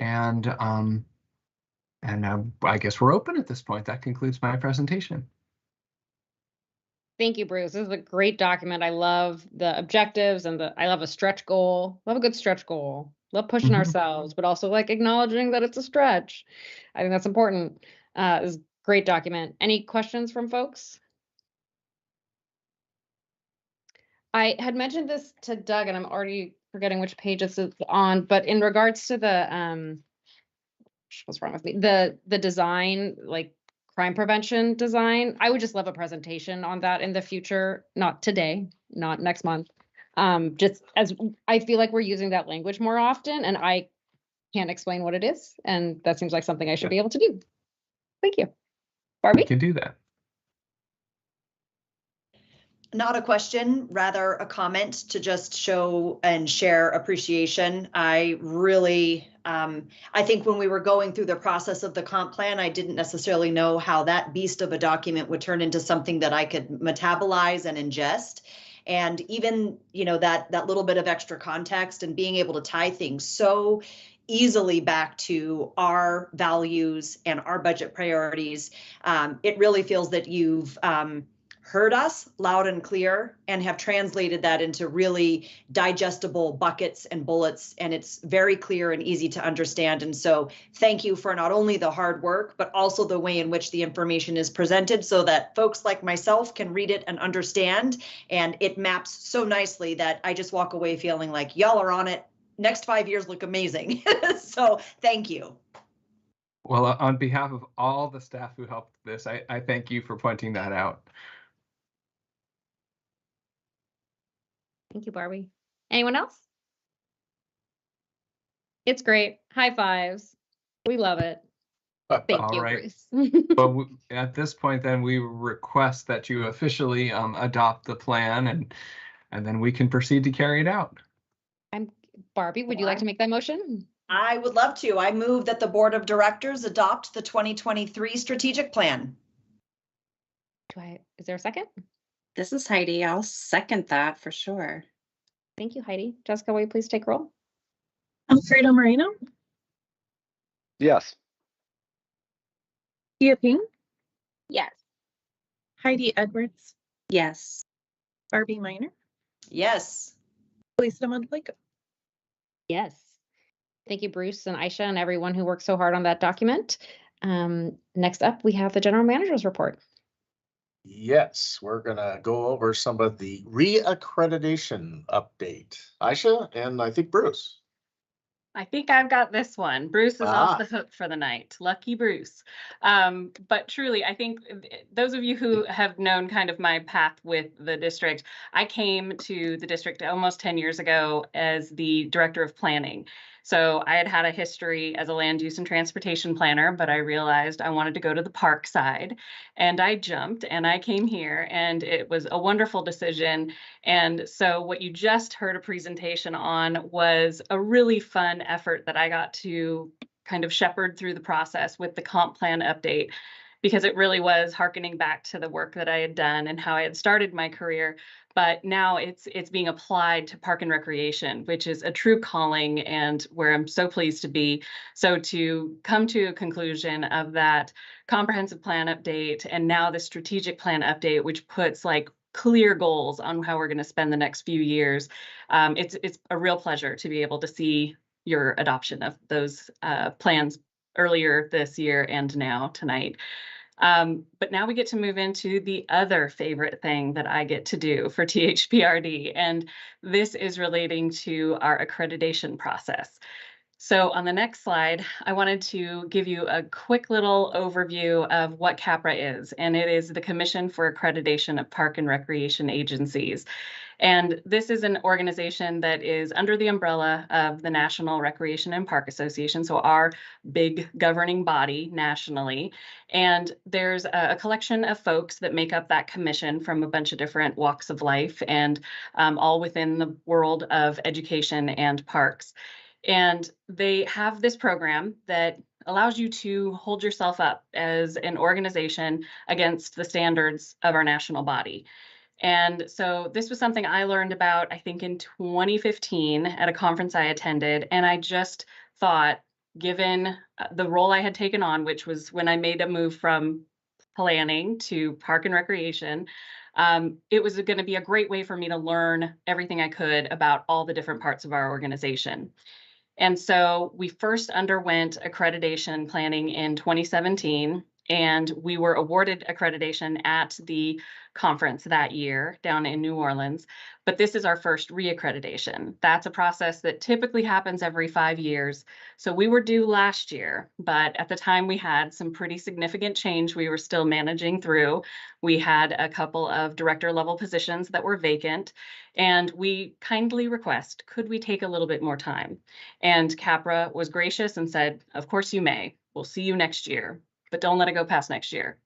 And I guess we're open at this point. That concludes my presentation. Thank you, Bruce. This is a great document. I love the objectives and I love a stretch goal. Love a good stretch goal. Love pushing ourselves, but also like acknowledging that it's a stretch. I think that's important. It's a great document. Any questions from folks? I had mentioned this to Doug, and I'm already forgetting which page this is on, but in regards to the what's wrong with me? The design, like crime prevention design, I would just love a presentation on that in the future, not today, not next month. Just as I feel like we're using that language more often, and I can't explain what it is, and that seems like something I should be able to do. Thank you. Barbie? We can do that. Not a question, rather a comment to just show and share appreciation. I really, I think when we were going through the process of the comp plan, I didn't necessarily know how that beast of a document would turn into something that I could metabolize and ingest. And even, you know, that little bit of extra context and being able to tie things so easily back to our values and our budget priorities, it really feels that you've heard us loud and clear and have translated that into really digestible buckets and bullets, and it's very clear and easy to understand. And so thank you for not only the hard work, but also the way in which the information is presented so that folks like myself can read it and understand. And it maps so nicely that I just walk away feeling like y'all are on it. Next 5 years look amazing. So thank you. Well, on behalf of all the staff who helped this, I thank you for pointing that out. Thank you, Barbie. Anyone else? It's great. High fives. We love it. Thank All you, right. Bruce. But at this point, then we request that you officially adopt the plan, and then we can proceed to carry it out. Barbie, would you like to make that motion? I would love to. I move that the Board of Directors adopt the 2023 strategic plan. Is there a second? This is Heidi. I'll second that for sure. Thank you, Heidi. Jessica, will you please take roll? Alfredo Moreno, Yes. Tia Ping, Yes. Heidi Edwards, Yes. Barbie Minor, Yes. Lisa Monteblanco. Yes. Thank you, Bruce and Aisha and everyone who worked so hard on that document. Next up, we have the general manager's report. Yes, we're gonna go over some of the reaccreditation update. Aisha and I think Bruce. I think I've got this one. Bruce is off Ah. the hook for the night. Lucky Bruce. But truly, I think those of you who have known kind of my path with the district, I came to the district almost 10 years ago as the director of planning. So I had had a history as a land use and transportation planner, but I realized I wanted to go to the park side, and I jumped and I came here, and it was a wonderful decision. And so what you just heard a presentation on was a really fun effort that I got to kind of shepherd through the process with the comp plan update, because it really was hearkening back to the work that I had done and how I had started my career. But now it's being applied to park and recreation, which is a true calling and where I'm so pleased to be. So to come to a conclusion of that comprehensive plan update and now the strategic plan update, which puts like clear goals on how we're going to spend the next few years. It's a real pleasure to be able to see your adoption of those plans earlier this year and now tonight. But now we get to move into the other favorite thing that I get to do for THPRD, and this is relating to our accreditation process. So on the next slide, I wanted to give you a quick little overview of what CAPRA is, and it is the Commission for Accreditation of Park and Recreation Agencies. And this is an organization that is under the umbrella of the National Recreation and Park Association, so our big governing body nationally. And there's a collection of folks that make up that commission from a bunch of different walks of life and all within the world of education and parks. And they have this program that allows you to hold yourself up as an organization against the standards of our national body. And so this was something I learned about, I think, in 2015 at a conference I attended. And I just thought, given the role I had taken on, which was when I made a move from planning to park and recreation, it was going to be a great way for me to learn everything I could about all the different parts of our organization. And so we first underwent accreditation planning in 2017, and we were awarded accreditation at the conference that year down in New Orleans. But this is our first reaccreditation. That's a process that typically happens every 5 years. So we were due last year, but at the time we had some pretty significant change we were still managing through. We had a couple of director level positions that were vacant, and we kindly request, could we take a little bit more time? And CAPRA was gracious and said, of course you may. We'll see you next year, but don't let it go past next year.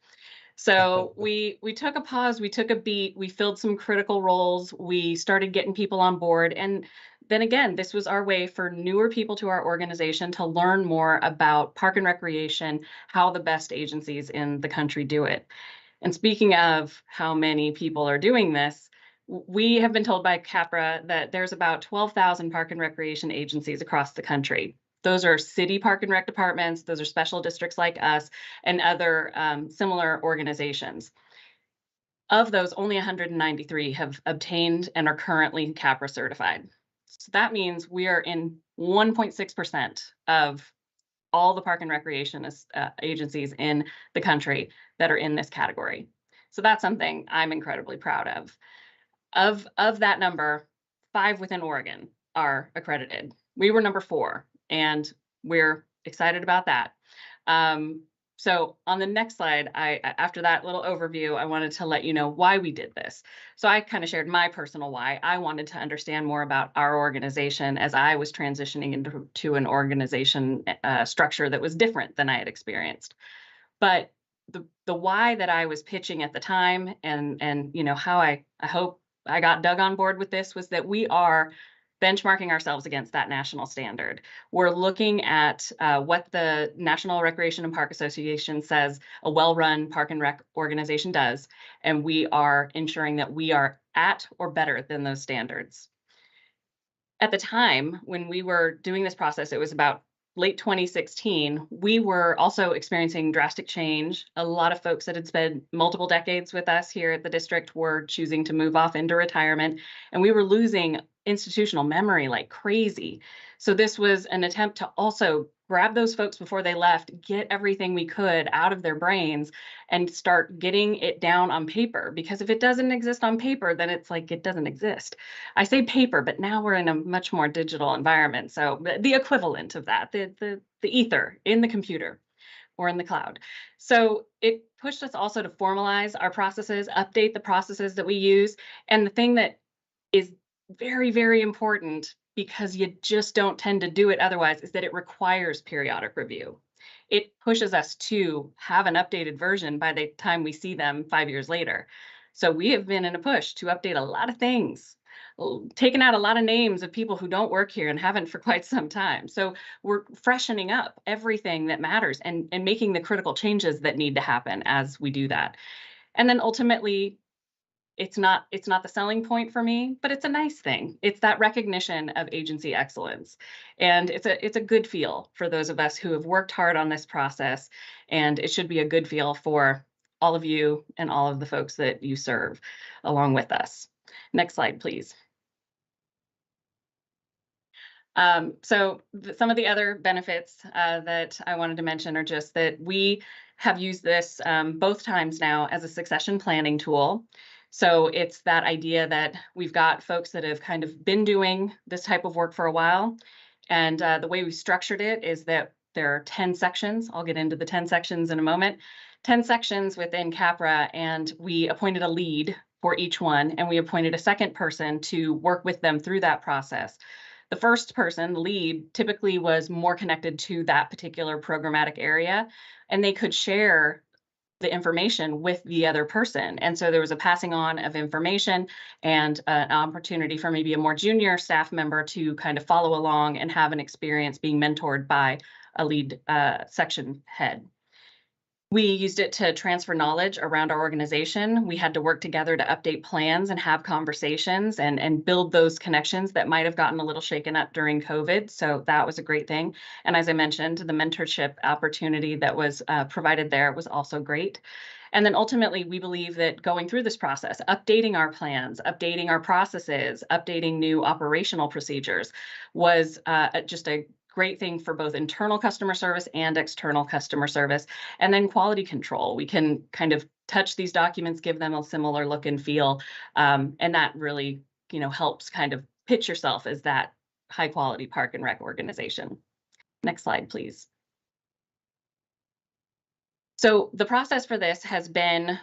So we took a pause, we took a beat, we filled some critical roles, we started getting people on board. And then again, this was our way for newer people to our organization to learn more about park and recreation, how the best agencies in the country do it. And speaking of how many people are doing this, we have been told by CAPRA that there's about 12,000 park and recreation agencies across the country. Those are city park and rec departments, those are special districts like us, and other similar organizations. Of those, only 193 have obtained and are currently CAPRA certified. So that means we are in 1.6% of all the park and recreation agencies in the country that are in this category. So that's something I'm incredibly proud of. Of that number, 5 within Oregon are accredited. We were number 4, and we're excited about that. So on the next slide, after that little overview, I wanted to let you know why we did this. So I kind of shared my personal why. I wanted to understand more about our organization as I was transitioning into an organization structure that was different than I had experienced. But the why that I was pitching at the time, and you know how I hope I got Doug on board with this, was that we are benchmarking ourselves against that national standard. We're looking at what the National Recreation and Park Association says a well-run park and rec organization does, and we are ensuring that we are at or better than those standards. At the time when we were doing this process, it was about late 2016, we were also experiencing drastic change. A lot of folks that had spent multiple decades with us here at the district were choosing to move off into retirement, and we were losing institutional memory like crazy. So this was an attempt to also grab those folks before they left, get everything we could out of their brains, and start getting it down on paper. Because if it doesn't exist on paper, then it's like it doesn't exist. I say paper, but now we're in a much more digital environment. So the equivalent of that, the ether in the computer or in the cloud. So it pushed us also to formalize our processes, update the processes that we use. And the thing that is very, very important, because you just don't tend to do it otherwise, is that it requires periodic review. It pushes us to have an updated version by the time we see them 5 years later. So we have been in a push to update a lot of things, taken out a lot of names of people who don't work here and haven't for quite some time. So we're freshening up everything that matters and making the critical changes that need to happen as we do that. And then ultimately, it's not the selling point for me, but it's a nice thing. It's that recognition of agency excellence. And it's a good feel for those of us who have worked hard on this process. And it should be a good feel for all of you and all of the folks that you serve along with us. Next slide, please. So some of the other benefits that I wanted to mention are just that we have used this both times now as a succession planning tool. So it's that idea that we've got folks that have kind of been doing this type of work for a while. And the way we structured it is that there are 10 sections. I'll get into the 10 sections in a moment. 10 sections within CAPRA, and we appointed a lead for each one, and we appointed a second person to work with them through that process. The first person, lead, typically was more connected to that particular programmatic area, and they could share the information with the other person. And so there was a passing on of information and an opportunity for maybe a more junior staff member to kind of follow along and have an experience being mentored by a lead section head. We used it to transfer knowledge around our organization. We had to work together to update plans and have conversations and build those connections that might have gotten a little shaken up during COVID. So that was a great thing. And as I mentioned, the mentorship opportunity that was provided there was also great. And then ultimately, we believe that going through this process, updating our plans, updating our processes, updating new operational procedures was just a great thing for both internal customer service and external customer service. And then quality control. We can kind of touch these documents, give them a similar look and feel. And that really, helps kind of pitch yourself as that high quality park and rec organization. Next slide, please. So the process for this has been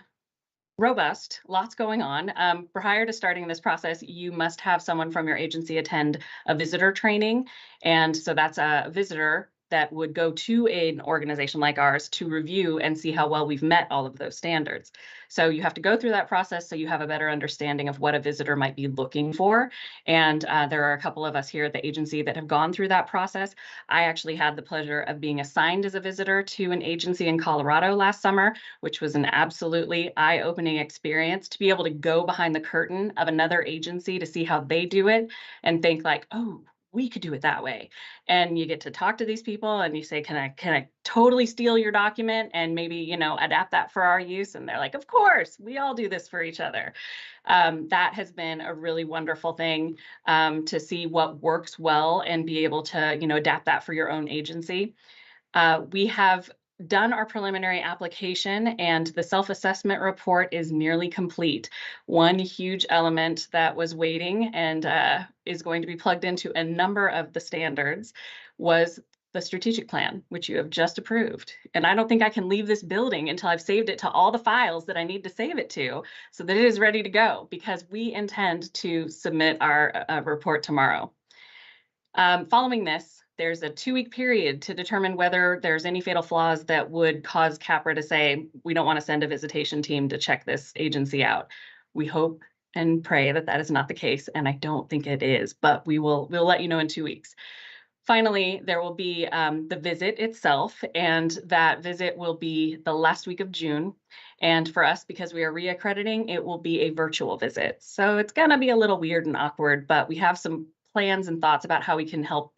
robust, lots going on. Prior to starting this process, you must have someone from your agency attend a visitor training. And so that's a visitor that would go to an organization like ours to review and see how well we've met all of those standards. So you have to go through that process so you have a better understanding of what a visitor might be looking for. And there are a couple of us here at the agency that have gone through that process. I actually had the pleasure of being assigned as a visitor to an agency in Colorado last summer, which was an absolutely eye-opening experience to be able to go behind the curtain of another agency to see how they do it and think like, oh, we could do it that way. And you get to talk to these people and you say, can I totally steal your document and maybe, adapt that for our use? And they're like, of course, we all do this for each other. That has been a really wonderful thing to see what works well and be able to, adapt that for your own agency. We have done our preliminary application and the self-assessment report is nearly complete. One huge element that was waiting and is going to be plugged into a number of the standards was the strategic plan, which you have just approved. And I don't think I can leave this building until I've saved it to all the files that I need to save it to so that it is ready to go, because we intend to submit our report tomorrow. Following this, there's a 2-week period to determine whether there's any fatal flaws that would cause CAPRA to say, we don't want to send a visitation team to check this agency out. We hope and pray that that is not the case, and I don't think it is, but we'll let you know in 2 weeks. Finally, there will be the visit itself, and that visit will be the last week of June. And for us, because we are reaccrediting, it will be a virtual visit. So it's gonna be a little weird and awkward, but we have some plans and thoughts about how we can help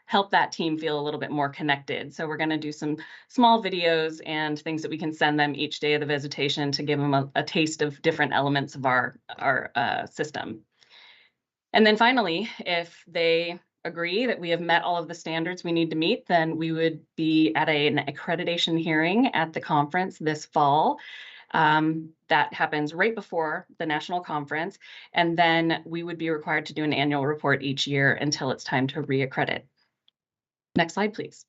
help that team feel a little bit more connected. So we're going to do some small videos and things that we can send them each day of the visitation to give them a taste of different elements of our system. And then finally, if they agree that we have met all of the standards we need to meet, then we would be at an accreditation hearing at the conference this fall. That happens right before the national conference. And then we would be required to do an annual report each year until it's time to reaccredit. Next slide, please.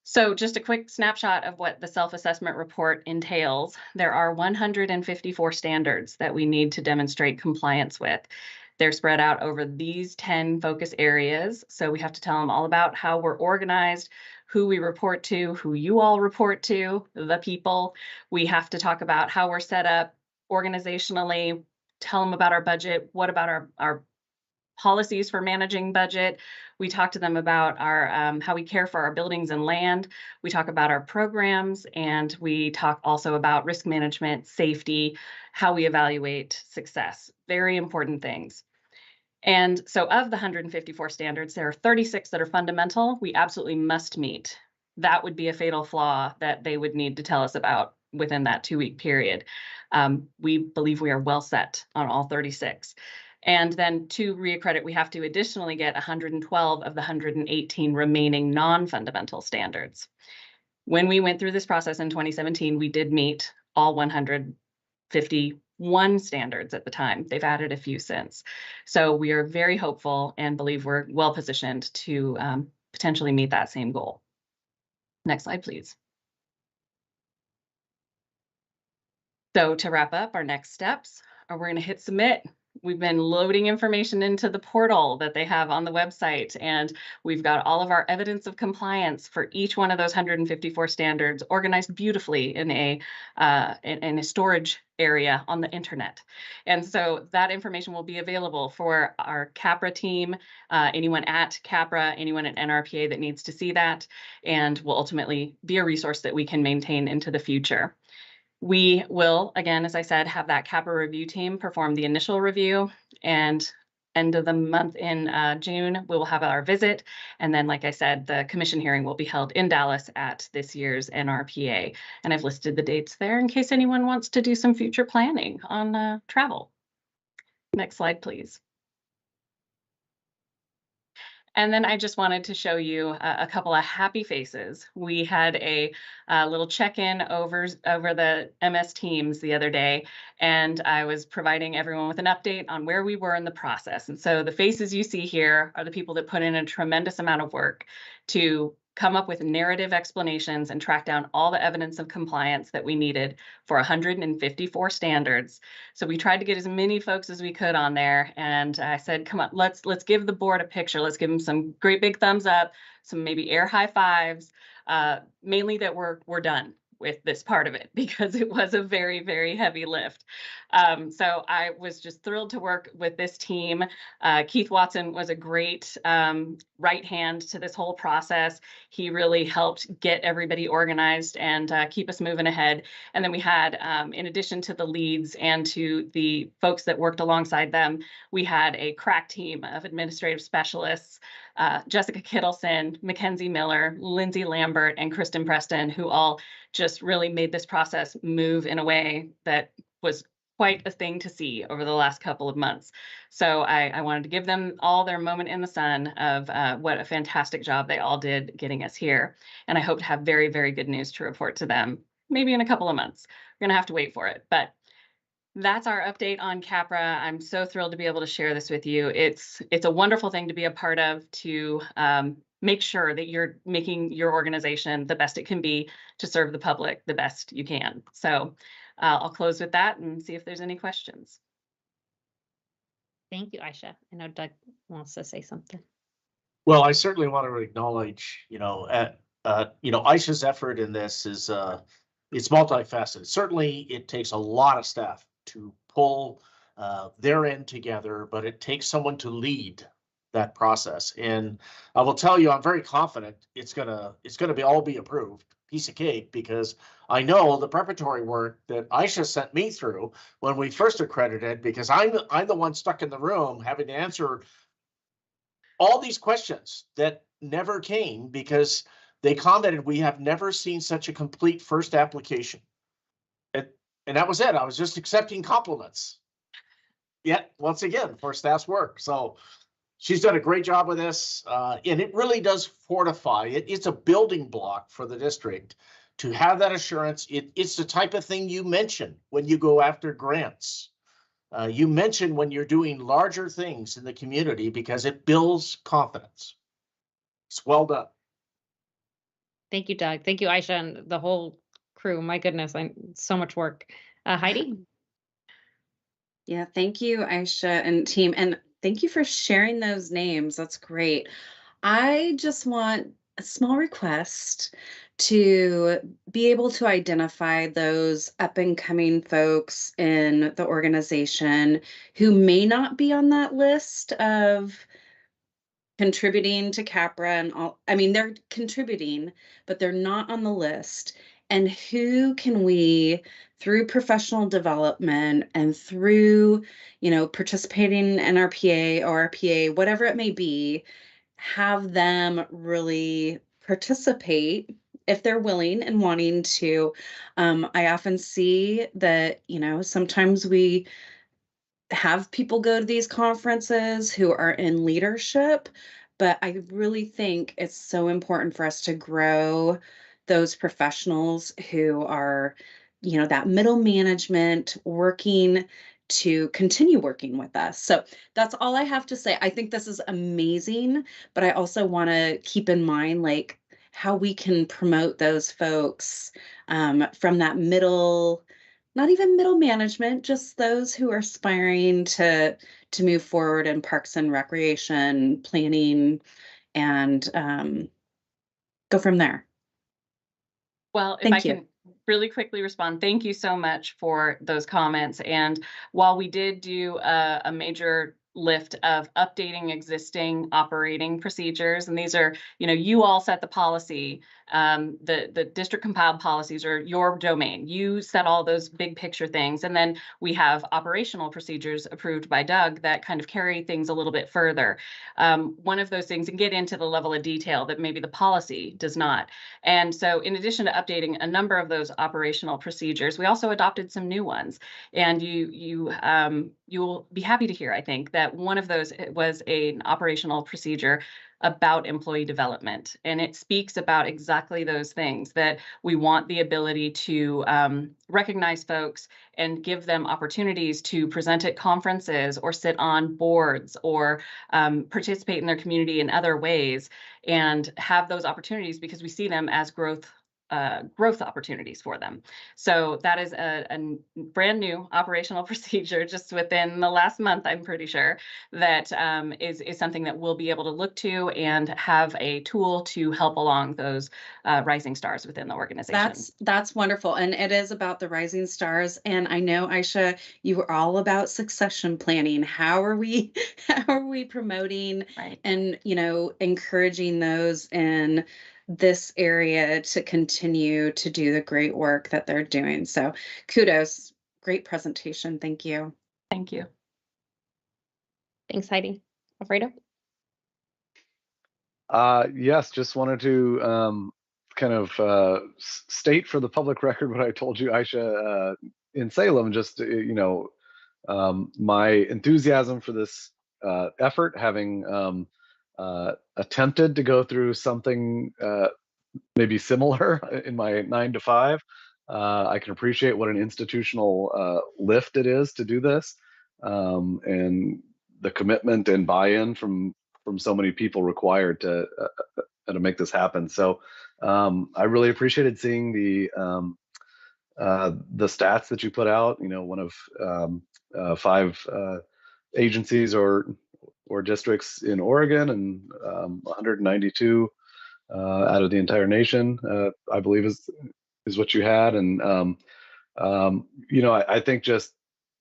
So just a quick snapshot of what the self-assessment report entails. There are 154 standards that we need to demonstrate compliance with. They're spread out over these 10 focus areas. So we have to tell them all about how we're organized, who we report to, who you all report to, the people. We have to talk about how we're set up organizationally, tell them about our budget, what about our policies for managing budget. We talk to them about our how we care for our buildings and land. We talk about our programs, and we talk also about risk management, safety, how we evaluate success. Very important things. And so of the 154 standards, there are 36 that are fundamental we absolutely must meet. That would be a fatal flaw that they would need to tell us about within that 2-week period. We believe we are well set on all 36. And then to reaccredit, we have to additionally get 112 of the 118 remaining non-fundamental standards. When we went through this process in 2017, we did meet all 151 standards at the time. They've added a few since. So we are very hopeful and believe we're well positioned to potentially meet that same goal. Next slide, please. So to wrap up, our next steps are we're going to hit submit. We've been loading information into the portal that they have on the website, and we've got all of our evidence of compliance for each one of those 154 standards organized beautifully in a storage area on the internet. And so that information will be available for our CAPRA team, anyone at CAPRA, anyone at NRPA that needs to see that, and will ultimately be a resource that we can maintain into the future. We will, again, as I said, have that CAPRA review team perform the initial review, and end of the month in June, we will have our visit. And then, like I said, the commission hearing will be held in Dallas at this year's NRPA. And I've listed the dates there in case anyone wants to do some future planning on travel. Next slide, please. And then I just wanted to show you a couple of happy faces. We had a little check-in over the MS Teams the other day, and I was providing everyone with an update on where we were in the process. And so the faces you see here are the people that put in a tremendous amount of work to come up with narrative explanations and track down all the evidence of compliance that we needed for 154 standards. So we tried to get as many folks as we could on there, and I said, come on, let's give the board a picture. Let's give them some great big thumbs up, some maybe air high fives, mainly that we're done with this part of it, because it was a very, very heavy lift. So I was just thrilled to work with this team. Keith Watson was a great right hand to this whole process. He really helped get everybody organized and keep us moving ahead. And then we had, in addition to the leads and to the folks that worked alongside them, we had a crack team of administrative specialists, Jessica Kittleson, Mackenzie Miller, Lindsay Lambert, and Kristen Preston, who all just really made this process move in a way that was quite a thing to see over the last couple of months. So I wanted to give them all their moment in the sun of what a fantastic job they all did getting us here. And I hope to have very, very good news to report to them, maybe in a couple of months. We're gonna have to wait for it, but that's our update on CAPRA. I'm so thrilled to be able to share this with you. It's a wonderful thing to be a part of, to make sure that you're making your organization the best it can be to serve the public the best you can. So I'll close with that and see if there's any questions. Thank you, Aisha. I know Doug wants to say something. Well, I certainly want to acknowledge, Aisha's effort in this is it's multifaceted. Certainly, it takes a lot of staff to pull their end together, but it takes someone to lead that process. And I will tell you, I'm very confident it's gonna all be approved, piece of cake, because I know the preparatory work that Aisha sent me through when we first accredited, because I'm the one stuck in the room having to answer all these questions that never came because they commented, we have never seen such a complete first application. And that was it. I was just accepting compliments. Yet, once again, for staff's work. So she's done a great job with this. And it really does fortify it. It's a building block for the district to have that assurance. It's the type of thing you mention when you go after grants. You mention when you're doing larger things in the community because it builds confidence. It's well done. Thank you, Doug. Thank you, Aisha, and the whole crew. My goodness, so much work. Heidi? Yeah, thank you, Aisha and team. And thank you for sharing those names. That's great. I just want a small request to be able to identify those up and coming folks in the organization who may not be on that list of contributing to CAPRA and all. I mean, they're contributing, but they're not on the list. And who can we, through professional development and through, participating in RPA or RPA, whatever it may be, have them really participate if they're willing and wanting to. I often see that, sometimes we have people go to these conferences who are in leadership, but I really think it's so important for us to grow those professionals who are, that middle management working to continue working with us. So that's all I have to say. I think this is amazing, but I also want to keep in mind like how we can promote those folks from that middle, not even middle management, just those who are aspiring to move forward in parks and recreation planning and go from there. Well, if Thank I you. can really quickly respond, thank you so much for those comments. And while we did do a major lift of updating existing operating procedures, and these are, you all set the policy, the district compiled policies are your domain. You set all those big picture things. And then we have operational procedures approved by Doug that kind of carry things a little bit further. One of those things, and get into the level of detail that maybe the policy does not. And so in addition to updating a number of those operational procedures, we also adopted some new ones. And you'll be happy to hear, I think, that one of those was an operational procedure about employee development. And it speaks about exactly those things, that we want the ability to recognize folks and give them opportunities to present at conferences or sit on boards or participate in their community in other ways, and have those opportunities because we see them as growth opportunities for them. So that is a brand new operational procedure just within the last month, I'm pretty sure, that is something that we'll be able to look to and have a tool to help along those rising stars within the organization. That's wonderful. And it is about the rising stars. And I know, Aisha, you were all about succession planning. How are we promoting and, encouraging those in this area to continue to do the great work that they're doing. So kudos, great presentation. Thank you. Thank you. Thanks, Heidi. Alfredo? Yes, just wanted to kind of state for the public record what I told you, Aisha, in Salem, just, my enthusiasm for this effort, having attempted to go through something maybe similar in my 9 to 5. I can appreciate what an institutional lift it is to do this, and the commitment and buy-in from so many people required to make this happen. So I really appreciated seeing the stats that you put out. One of 5 agencies or districts in Oregon, and 192 out of the entire nation, I believe is what you had. And I think just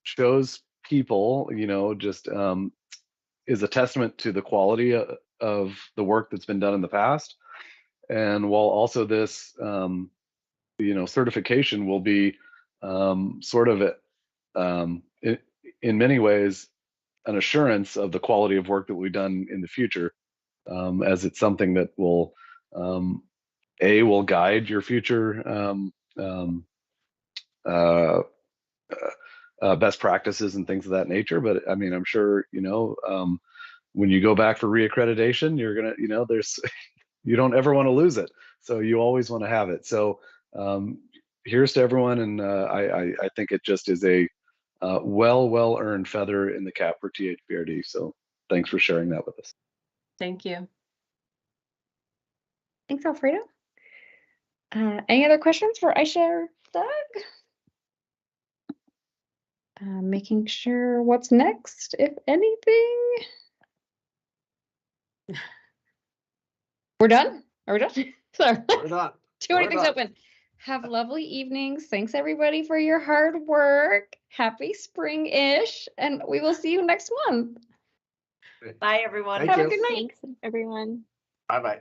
shows people, just is a testament to the quality of the work that's been done in the past. And while also this certification will be sort of in many ways an assurance of the quality of work that we've done in the future, as it's something that will will guide your future best practices and things of that nature. But I mean, I'm sure, when you go back for reaccreditation, you're gonna, there's you don't ever want to lose it, so you always want to have it. So here's to everyone, and I think it just is a well earned feather in the cap for THPRD. So thanks for sharing that with us. Thank you. Thanks, Alfredo. Any other questions for Aisha or Doug? Making sure what's next, if anything. We're done? Are we done? Sorry. We're not. Too many We're things done. open. Have lovely evenings. Thanks everybody for your hard work. Happy spring-ish, and we will see you next month. Bye, everyone. Thank Have you. a good night. Thanks, everyone. Bye-bye.